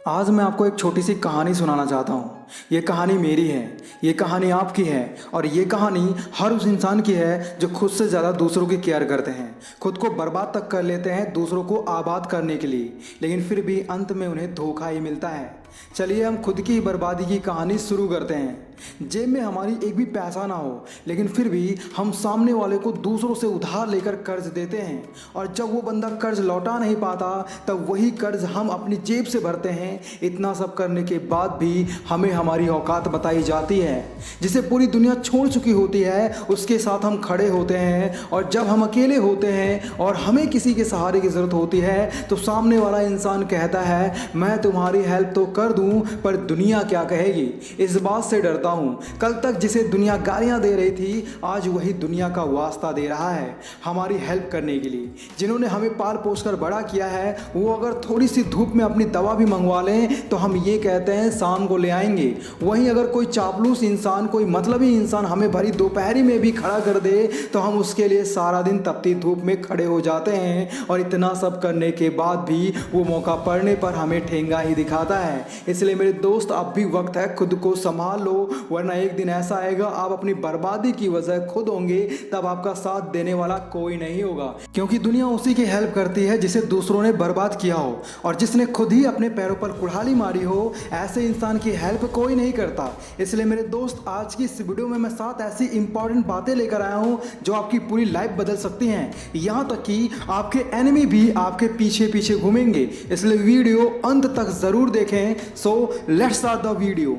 आज मैं आपको एक छोटी सी कहानी सुनाना चाहता हूँ। ये कहानी मेरी है, ये कहानी आपकी है और ये कहानी हर उस इंसान की है जो खुद से ज़्यादा दूसरों की केयर करते हैं, खुद को बर्बाद तक कर लेते हैं दूसरों को आबाद करने के लिए, लेकिन फिर भी अंत में उन्हें धोखा ही मिलता है। चलिए हम खुद की बर्बादी की कहानी शुरू करते हैं। जेब में हमारी एक भी पैसा ना हो, लेकिन फिर भी हम सामने वाले को दूसरों से उधार लेकर कर्ज देते हैं और जब वो बंदा कर्ज लौटा नहीं पाता तब वही कर्ज हम अपनी जेब से भरते हैं। इतना सब करने के बाद भी हमें हमारी औकात बताई जाती है। जिसे पूरी दुनिया छोड़ चुकी होती है उसके साथ हम खड़े होते हैं और जब हम अकेले होते हैं और हमें किसी के सहारे की ज़रूरत होती है तो सामने वाला इंसान कहता है मैं तुम्हारी हेल्प तो कर दूं पर दुनिया क्या कहेगी। इस बात से डरता हूं कल तक जिसे दुनिया गालियां दे रही थी आज वही दुनिया का वास्ता दे रहा है हमारी हेल्प करने के लिए। जिन्होंने हमें पाल पोस कर बड़ा किया है वो अगर थोड़ी सी धूप में अपनी दवा भी मंगवा लें तो हम ये कहते हैं शाम को ले आएंगे। वहीं अगर कोई चापलूस इंसान, कोई मतलबी इंसान हमें भरी दोपहरी में भी खड़ा कर दे तो हम उसके लिए सारा दिन तपती धूप में खड़े हो जाते हैं और इतना सब करने के बाद भी वो मौका पड़ने पर हमें ठेंगा ही दिखाता है। इसलिए मेरे दोस्त अब भी वक्त है, खुद को संभाल लो वरना एक दिन ऐसा आएगा आप अपनी बर्बादी की वजह खुद होंगे, तब आपका साथ देने वाला कोई नहीं होगा। क्योंकि दुनिया उसी की हेल्प करती है जिसे दूसरों ने बर्बाद किया हो और जिसने खुद ही अपने पैरों पर कुल्हाड़ी मारी हो। ऐसे इंसान की हेल्प कोई नहीं करता। इसलिए मेरे दोस्त आज की इस वीडियो में मैं 7 ऐसी इंपॉर्टेंट बातें लेकर आया हूं जो आपकी पूरी लाइफ बदल सकती हैं, यहां तक कि आपके एनिमी भी आपके पीछे पीछे घूमेंगे। इसलिए वीडियो अंत तक जरूर देखें। So let's start the video.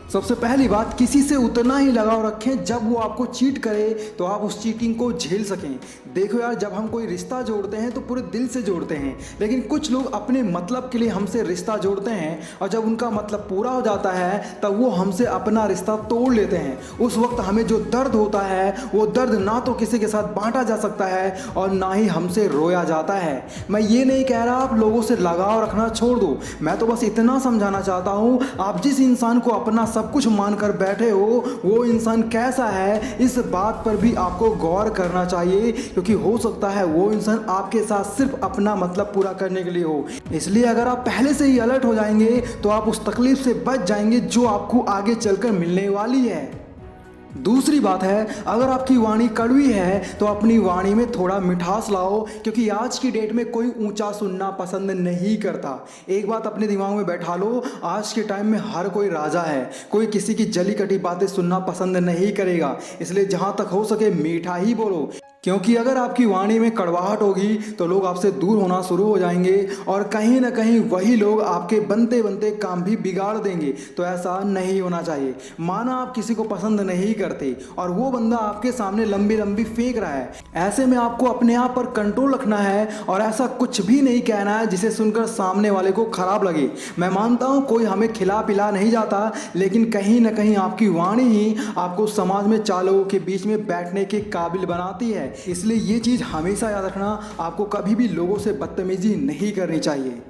सबसे पहली बात, किसी से उतना ही लगाव रखें जब वो आपको चीट करे तो आप उस चीटिंग को झेल सकें। देखो यार, जब हम कोई रिश्ता जोड़ते हैं तो पूरे दिल से जोड़ते हैं, लेकिन कुछ लोग अपने मतलब के लिए हमसे रिश्ता जोड़ते हैं और जब उनका मतलब पूरा हो जाता है तब वो हमसे अपना रिश्ता तोड़ लेते हैं। उस वक्त हमें जो दर्द होता है वो दर्द ना तो किसी के साथ बांटा जा सकता है और ना ही हमसे रोया जाता है। मैं ये नहीं कह रहा आप लोगों से लगाव रखना छोड़ दो, मैं तो बस इतना समझाना चाहता हूँ आप जिस इंसान को अपना सब कुछ मानकर बैठे हो वो इंसान कैसा है इस बात पर भी आपको गौर करना चाहिए, क्योंकि हो सकता है वो इंसान आपके साथ सिर्फ अपना मतलब पूरा करने के लिए हो। इसलिए अगर आप पहले से ही अलर्ट हो जाएंगे तो आप उस तकलीफ से बच जाएंगे जो आपको आगे चलकर मिलने वाली है। दूसरी बात है, अगर आपकी वाणी कड़वी है तो अपनी वाणी में थोड़ा मिठास लाओ, क्योंकि आज की डेट में कोई ऊंचा सुनना पसंद नहीं करता। एक बात अपने दिमाग में बैठा लो, आज के टाइम में हर कोई राजा है, कोई किसी की जली कटी बातें सुनना पसंद नहीं करेगा। इसलिए जहां तक हो सके मीठा ही बोलो, क्योंकि अगर आपकी वाणी में कड़वाहट होगी तो लोग आपसे दूर होना शुरू हो जाएंगे और कहीं ना कहीं वही लोग आपके बनते बनते काम भी बिगाड़ देंगे। तो ऐसा नहीं होना चाहिए। माना आप किसी को पसंद नहीं करते और वो बंदा आपके सामने लंबी लंबी फेंक रहा है, ऐसे में आपको अपने आप पर कंट्रोल रखना है और ऐसा कुछ भी नहीं कहना है जिसे सुनकर सामने वाले को खराब लगे। मैं मानता हूँ कोई हमें खिला पिला नहीं जाता, लेकिन कहीं ना कहीं आपकी वाणी ही आपको समाज में 4 लोगों के बीच में बैठने के काबिल बनाती है। इसलिए ये चीज़ हमेशा याद रखना, आपको कभी भी लोगों से बदतमीजी नहीं करनी चाहिए।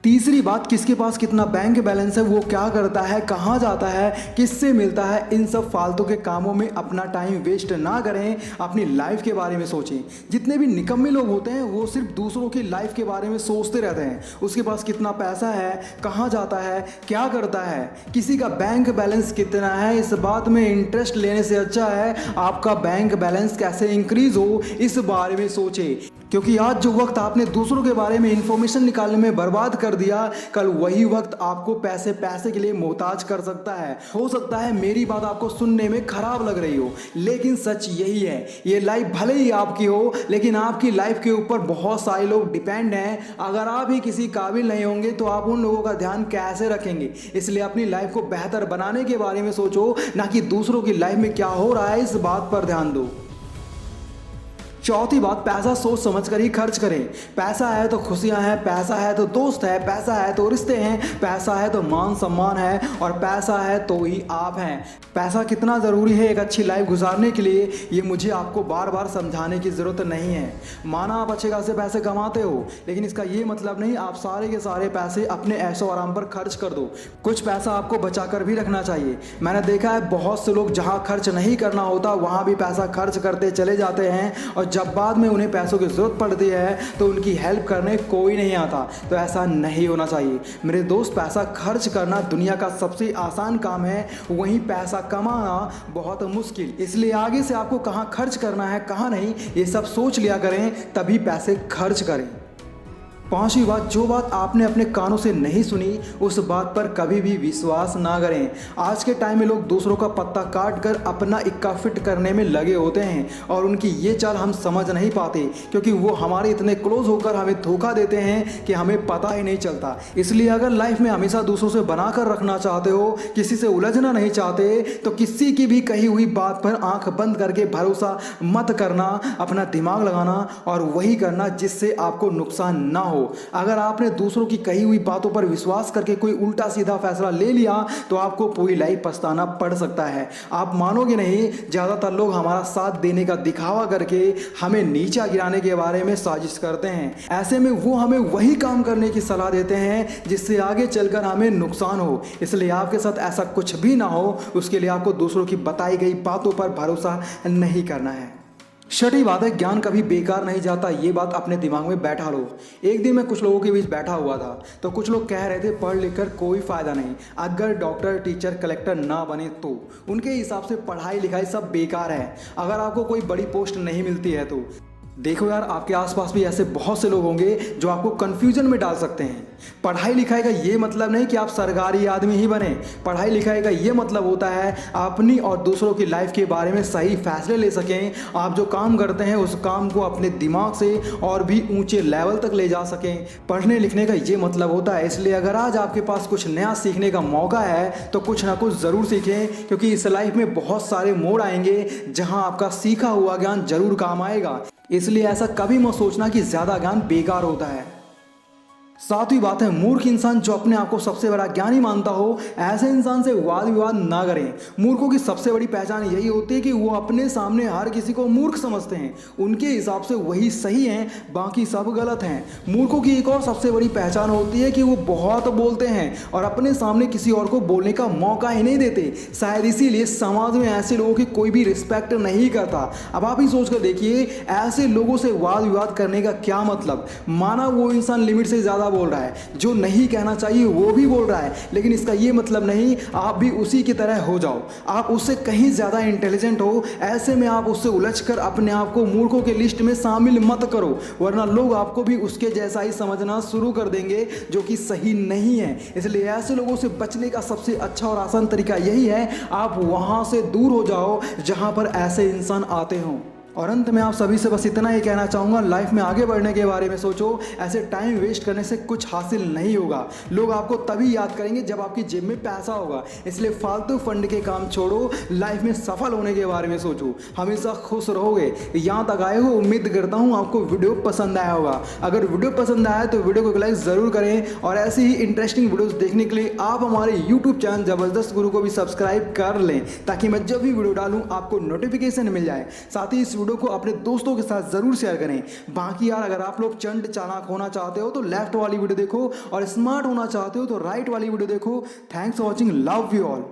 तीसरी बात, किसके पास कितना बैंक बैलेंस है, वो क्या करता है, कहाँ जाता है, किससे मिलता है, इन सब फालतू के कामों में अपना टाइम वेस्ट ना करें, अपनी लाइफ के बारे में सोचें। जितने भी निकम्मे लोग होते हैं वो सिर्फ दूसरों की लाइफ के बारे में सोचते रहते हैं। उसके पास कितना पैसा है, कहाँ जाता है, क्या करता है, किसी का बैंक बैलेंस कितना है, इस बात में इंटरेस्ट लेने से अच्छा है आपका बैंक बैलेंस कैसे इंक्रीज हो इस बारे में सोचें। क्योंकि आज जो वक्त आपने दूसरों के बारे में इंफॉर्मेशन निकालने में बर्बाद कर दिया, कल वही वक्त आपको पैसे के लिए मोहताज कर सकता है। हो सकता है मेरी बात आपको सुनने में खराब लग रही हो, लेकिन सच यही है। ये लाइफ भले ही आपकी हो, लेकिन आपकी लाइफ के ऊपर बहुत सारे लोग डिपेंड हैं। अगर आप ही किसी काबिल नहीं होंगे तो आप उन लोगों का ध्यान कैसे रखेंगे। इसलिए अपनी लाइफ को बेहतर बनाने के बारे में सोचो, ना कि दूसरों की लाइफ में क्या हो रहा है इस बात पर ध्यान दो। चौथी बात, पैसा सोच समझ कर ही खर्च करें। पैसा है तो खुशियां हैं, पैसा है तो दोस्त है, पैसा है तो रिश्ते हैं, पैसा है तो मान सम्मान है और पैसा है तो ही आप हैं। पैसा कितना ज़रूरी है एक अच्छी लाइफ गुजारने के लिए ये मुझे आपको बार बार समझाने की ज़रूरत नहीं है। माना आप अच्छे खासे पैसे कमाते हो, लेकिन इसका ये मतलब नहीं आप सारे के सारे पैसे अपने ऐशो आराम पर खर्च कर दो। कुछ पैसा आपको बचा कर भी रखना चाहिए। मैंने देखा है बहुत से लोग जहाँ खर्च नहीं करना होता वहाँ भी पैसा खर्च करते चले जाते हैं और जब बाद में उन्हें पैसों की ज़रूरत पड़ती है तो उनकी हेल्प करने कोई नहीं आता। तो ऐसा नहीं होना चाहिए मेरे दोस्त। पैसा खर्च करना दुनिया का सबसे आसान काम है, वहीं पैसा कमाना बहुत मुश्किल। इसलिए आगे से आपको कहाँ खर्च करना है कहाँ नहीं ये सब सोच लिया करें, तभी पैसे खर्च करें। पांचवी बात, जो बात आपने अपने कानों से नहीं सुनी उस बात पर कभी भी विश्वास ना करें। आज के टाइम में लोग दूसरों का पत्ता काट कर अपना इक्का फिट करने में लगे होते हैं और उनकी ये चाल हम समझ नहीं पाते, क्योंकि वो हमारे इतने क्लोज होकर हमें धोखा देते हैं कि हमें पता ही नहीं चलता। इसलिए अगर लाइफ में हमेशा दूसरों से बना कर रखना चाहते हो, किसी से उलझना नहीं चाहते, तो किसी की भी कही हुई बात पर आंख बंद करके भरोसा मत करना। अपना दिमाग लगाना और वही करना जिससे आपको नुकसान ना हो। अगर आपने दूसरों की कही हुई बातों पर विश्वास करके कोई उल्टा सीधा फैसला ले लिया तो आपको पूरी लाइफ पछताना पड़ सकता है। आप मानोगे नहीं, ज्यादातर लोग हमारा साथ देने का दिखावा करके हमें नीचा गिराने के बारे में साजिश करते हैं। ऐसे में वो हमें वही काम करने की सलाह देते हैं जिससे आगे चलकर हमें नुकसान हो। इसलिए आपके साथ ऐसा कुछ भी ना हो, उसके लिए आपको दूसरों की बताई गई बातों पर भरोसा नहीं करना है। छठी बात है, ज्ञान कभी बेकार नहीं जाता। ये बात अपने दिमाग में बैठा लो। एक दिन मैं कुछ लोगों के बीच बैठा हुआ था तो कुछ लोग कह रहे थे पढ़ लिख कर कोई फ़ायदा नहीं, अगर डॉक्टर टीचर कलेक्टर ना बने तो। उनके हिसाब से पढ़ाई लिखाई सब बेकार है अगर आपको कोई बड़ी पोस्ट नहीं मिलती है तो। देखो यार, आपके आसपास भी ऐसे बहुत से लोग होंगे जो आपको कंफ्यूजन में डाल सकते हैं। पढ़ाई लिखाई का ये मतलब नहीं कि आप सरकारी आदमी ही बने। पढ़ाई लिखाई का ये मतलब होता है अपनी और दूसरों की लाइफ के बारे में सही फैसले ले सकें। आप जो काम करते हैं उस काम को अपने दिमाग से और भी ऊंचे लेवल तक ले जा सकें। पढ़ने लिखने का ये मतलब होता है। इसलिए अगर आज आपके पास कुछ नया सीखने का मौका है तो कुछ ना कुछ ज़रूर सीखें, क्योंकि इस लाइफ में बहुत सारे मोड़ आएंगे जहाँ आपका सीखा हुआ ज्ञान जरूर काम आएगा। इसलिए ऐसा कभी मत सोचना कि ज़्यादा ज्ञान बेकार होता है। सातवीं बात है, मूर्ख इंसान जो अपने आप को सबसे बड़ा ज्ञानी मानता हो, ऐसे इंसान से वाद विवाद ना करें। मूर्खों की सबसे बड़ी पहचान यही होती है कि वो अपने सामने हर किसी को मूर्ख समझते हैं। उनके हिसाब से वही सही हैं, बाकी सब गलत हैं। मूर्खों की एक और सबसे बड़ी पहचान होती है कि वो बहुत बोलते हैं और अपने सामने किसी और को बोलने का मौका ही नहीं देते। शायद इसीलिए समाज में ऐसे लोगों की कोई भी रिस्पेक्ट नहीं करता। अब आप ही सोच कर देखिए, ऐसे लोगों से वाद विवाद करने का क्या मतलब। माना वो इंसान लिमिट से ज़्यादा बोल रहा है, जो नहीं कहना चाहिए वो भी बोल रहा है, लेकिन इसका ये मतलब नहीं आप भी उसी की तरह हो जाओ। आप उससे कहीं ज़्यादा इंटेलिजेंट हो, ऐसे में आप उससे उलझकर अपने आप को मूर्खों के लिस्ट में शामिल मत करो, वरना लोग आपको भी उसके जैसा ही समझना शुरू कर देंगे, जो कि सही नहीं है। इसलिए ऐसे लोगों से बचने का सबसे अच्छा और आसान तरीका यही है, आप वहाँ से दूर हो जाओ जहाँ पर ऐसे इंसान आते हों। और अंत में आप सभी से बस इतना ही कहना चाहूँगा, लाइफ में आगे बढ़ने के बारे में सोचो। ऐसे टाइम वेस्ट करने से कुछ हासिल नहीं होगा। लोग आपको तभी याद करेंगे जब आपकी जेब में पैसा होगा। इसलिए फालतू फंड के काम छोड़ो, लाइफ में सफल होने के बारे में सोचो, हमेशा खुश रहोगे। यहाँ तक आए हो, उम्मीद करता हूँ आपको वीडियो पसंद आया होगा। अगर वीडियो पसंद आया तो वीडियो को लाइक ज़रूर करें और ऐसी ही इंटरेस्टिंग वीडियोज़ देखने के लिए आप हमारे यूट्यूब चैनल ज़बरदस्त गुरु को भी सब्सक्राइब कर लें, ताकि मैं जब भी वीडियो डालूँ आपको नोटिफिकेशन मिल जाए। साथ ही इस वीडियो को अपने दोस्तों के साथ जरूर शेयर करें। बाकी यार, अगर आप लोग चंड चालाक होना चाहते हो तो लेफ्ट वाली वीडियो देखो और स्मार्ट होना चाहते हो तो राइट वाली वीडियो देखो। Thanks for watching, love you all.